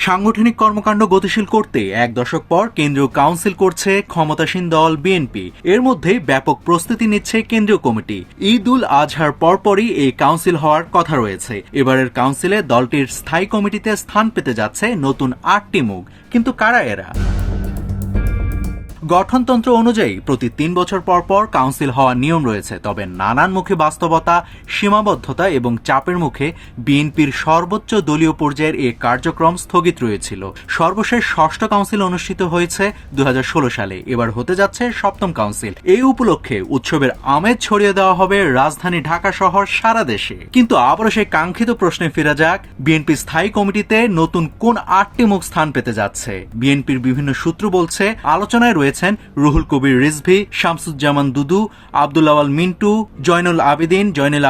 সাংগঠনিক কর্মকাণ্ড গতিশীল করতে এক দশক পর কেন্দ্রীয় কাউন্সিল করছে ক্ষমতাসীন দল বিএনপি। এর মধ্যেই ব্যাপক প্রস্তুতি নিচ্ছে কেন্দ্রীয় কমিটি। ঈদ উল আজহার পরপরই এই কাউন্সিল হওয়ার কথা রয়েছে। এবারের কাউন্সিলে দলটির স্থায়ী কমিটিতে স্থান পেতে যাচ্ছে নতুন ৮টি মুখ। কিন্তু কারা এরা? গঠনতন্ত্র অনুযায়ী প্রতি ৩ বছর পর পর কাউন্সিল হওয়ার নিয়ম রয়েছে। তবে নানানমুখী বাস্তবতা, সীমাবদ্ধতা এবং চাপের মুখে বিএনপির সর্বোচ্চ দলীয় পর্যায়ের এই কার্যক্রম স্থগিত রয়েছিল। সর্বশেষ ষষ্ঠ কাউন্সিল অনুষ্ঠিত হয়েছে ২০১৬ সালে। এবার হতে যাচ্ছে সপ্তম কাউন্সিল। এই উপলক্ষে উৎসবের আমেজ ছড়িয়ে দেওয়া হবে রাজধানী ঢাকা শহর সারা দেশে। কিন্তু আবারও সেই কাঙ্ক্ষিত প্রশ্নে ফেরা যাক, বিএনপি স্থায়ী কমিটিতে নতুন কোন ৮টি মুখ স্থান পেতে যাচ্ছে? বিএনপির বিভিন্ন সূত্র বলছে, আলোচনায় রয়েছে রুহুল কবির রিজভী, শামসুজ্জামান দুদু, আব্দুল আওয়াল মিন্টু, জয়নুল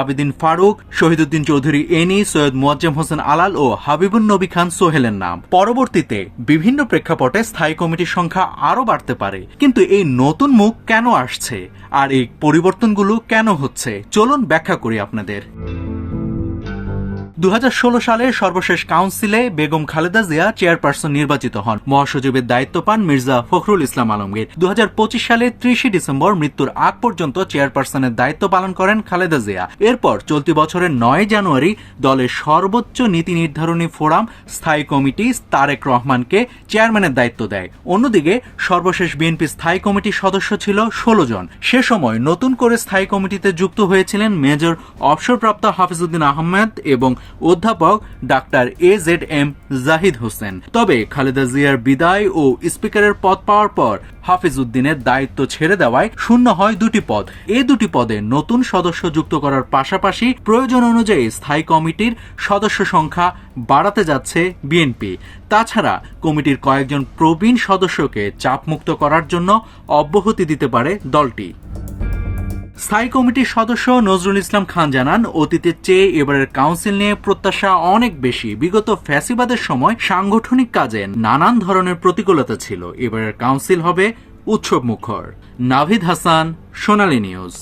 আবেদিন ফারুক, শহীদুদ্দিন চৌধুরী এনি, সৈয়দ মুয়াজ্জেম হোসেন আলাল ও হাবিবুন নবী খান সোহেলের নাম। পরবর্তীতে বিভিন্ন প্রেক্ষাপটে স্থায়ী কমিটির সংখ্যা আরও বাড়তে পারে। কিন্তু এই নতুন মুখ কেন আসছে আর এই পরিবর্তনগুলো কেন হচ্ছে, চলুন ব্যাখ্যা করি আপনাদের। ২০১৬ সালের সর্বশেষ কাউন্সিলে বেগম খালেদা জিয়া চেয়ারপারসন নির্বাচিত হন। মহাসচিবের দায়িত্ব পান মির্জা ফখরুল ইসলাম আলমগীর। ২০২৫ সালের ৩০ ডিসেম্বর মৃত্যুর আগ পর্যন্ত চেয়ারপারসনের দায়িত্ব পালন করেন খালেদা জিয়া। এরপর চলতি বছরের ৯ জানুয়ারি দলের সর্বোচ্চ নীতি নির্ধারণী ফোরাম স্থায়ী কমিটি তারেক রহমানকে চেয়ারম্যানের দায়িত্ব দেয়। অন্যদিকে সর্বশেষ বিএনপি স্থায়ী কমিটির সদস্য ছিল ১৬ জন। সে সময় নতুন করে স্থায়ী কমিটিতে যুক্ত হয়েছিলেন মেজর অবসরপ্রাপ্ত হাফিজউদ্দিন আহমেদ এবং অধ্যাপক ডাক্তার AZM জাহিদ হোসেন। তবে খালেদা জিয়ার বিদায় ও স্পিকারের পদ পাওয়ার পর হাফিজউদ্দিনের দায়িত্ব ছেড়ে দেওয়ায় শূন্য হয় ২টি পদ। এই ২টি পদে নতুন সদস্য যুক্ত করার পাশাপাশি প্রয়োজন অনুযায়ী স্থায়ী কমিটির সদস্য সংখ্যা বাড়াতে যাচ্ছে বিএনপি। তাছাড়া কমিটির কয়েকজন প্রবীণ সদস্যকে চাপমুক্ত করার জন্য অব্যাহতি দিতে পারে দলটি। স্থায়ী কমিটির সদস্য নজরুল ইসলাম খান জানান, অতীতের চেয়ে এবারের কাউন্সিল নিয়ে প্রত্যাশা অনেক বেশি। বিগত ফ্যাসিবাদের সময় সাংগঠনিক কাজে নানান ধরনের প্রতিকূলতা ছিল। এবারের কাউন্সিল হবে উৎসব মুখর। নাভিদ হাসান, সোনালী নিউজ।